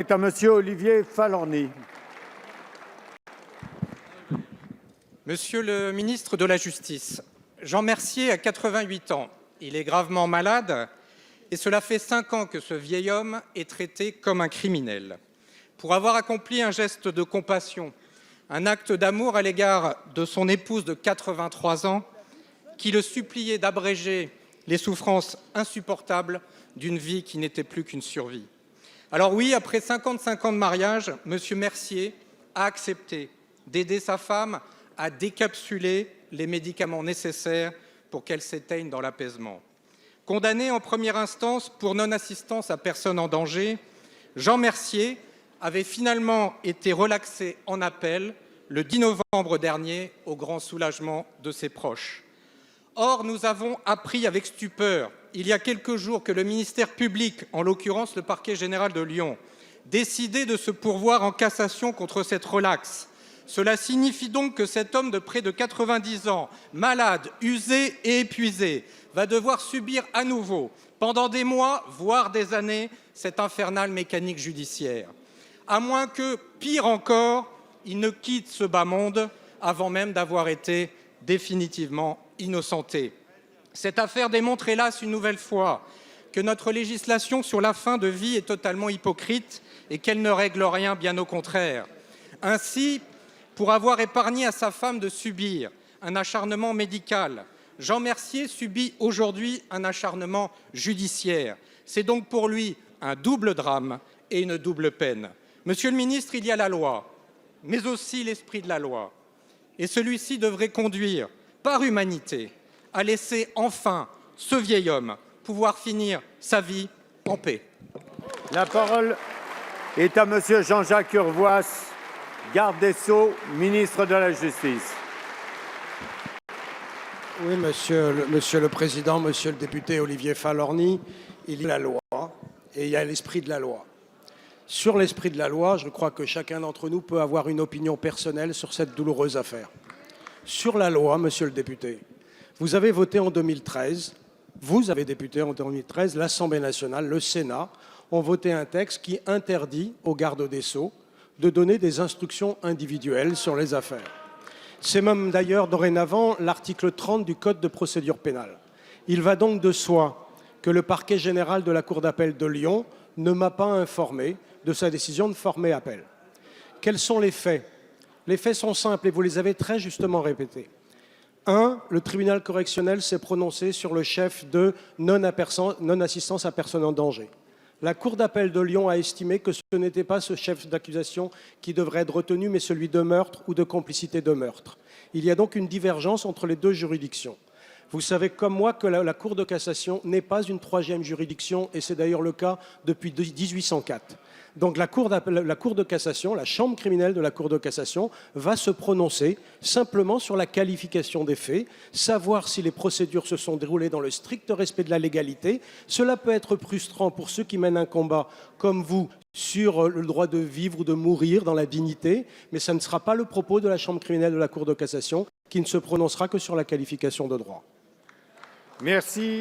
est à Monsieur Olivier Falorni. Monsieur le ministre de la Justice, Jean Mercier a 88 ans. Il est gravement malade et cela fait 5 ans que ce vieil homme est traité comme un criminel. Pour avoir accompli un geste de compassion, un acte d'amour à l'égard de son épouse de 83 ans, qui le suppliait d'abréger les souffrances insupportables d'une vie qui n'était plus qu'une survie. Alors oui, après 55 ans de mariage, M. Mercier a accepté d'aider sa femme à décapsuler les médicaments nécessaires pour qu'elle s'éteigne dans l'apaisement. Condamné en première instance pour non-assistance à personne en danger, Jean Mercier avait finalement été relaxé en appel le 10 novembre dernier au grand soulagement de ses proches. Or, nous avons appris avec stupeur, il y a quelques jours, que le ministère public, en l'occurrence le parquet général de Lyon, décidait de se pourvoir en cassation contre cette relaxe. Cela signifie donc que cet homme de près de 90 ans, malade, usé et épuisé, va devoir subir à nouveau, pendant des mois, voire des années, cette infernale mécanique judiciaire. À moins que, pire encore, il ne quitte ce bas monde avant même d'avoir été définitivement innocenté. Cette affaire démontre hélas une nouvelle fois que notre législation sur la fin de vie est totalement hypocrite et qu'elle ne règle rien, bien au contraire. Ainsi, pour avoir épargné à sa femme de subir un acharnement médical, Jean Mercier subit aujourd'hui un acharnement judiciaire. C'est donc pour lui un double drame et une double peine. Monsieur le ministre, il y a la loi, mais aussi l'esprit de la loi. Et celui-ci devrait conduire, par humanité, à laisser enfin ce vieil homme pouvoir finir sa vie en paix. La parole est à Monsieur Jean-Jacques Urvoas, garde des Sceaux, ministre de la Justice. Oui, monsieur le Président, monsieur le député Olivier Falorni, il y a la loi et il y a l'esprit de la loi. Sur l'esprit de la loi, je crois que chacun d'entre nous peut avoir une opinion personnelle sur cette douloureuse affaire. Sur la loi, monsieur le député, vous avez voté en 2013, l'Assemblée nationale, le Sénat, ont voté un texte qui interdit aux gardes des Sceaux de donner des instructions individuelles sur les affaires. C'est même d'ailleurs dorénavant l'article 30 du Code de procédure pénale. Il va donc de soi que le parquet général de la Cour d'appel de Lyon ne m'a pas informé de sa décision de former appel. Quels sont les faits? Les faits sont simples et vous les avez très justement répétés. 1. Le tribunal correctionnel s'est prononcé sur le chef de non-assistance à personne en danger. La Cour d'appel de Lyon a estimé que ce n'était pas ce chef d'accusation qui devrait être retenu, mais celui de meurtre ou de complicité de meurtre. Il y a donc une divergence entre les deux juridictions. Vous savez comme moi que la Cour de cassation n'est pas une troisième juridiction, et c'est d'ailleurs le cas depuis 1804. Donc la Cour de cassation, la chambre criminelle de la Cour de cassation, va se prononcer simplement sur la qualification des faits, savoir si les procédures se sont déroulées dans le strict respect de la légalité. Cela peut être frustrant pour ceux qui mènent un combat comme vous sur le droit de vivre ou de mourir dans la dignité, mais ça ne sera pas le propos de la chambre criminelle de la Cour de cassation, qui ne se prononcera que sur la qualification de droit. Merci.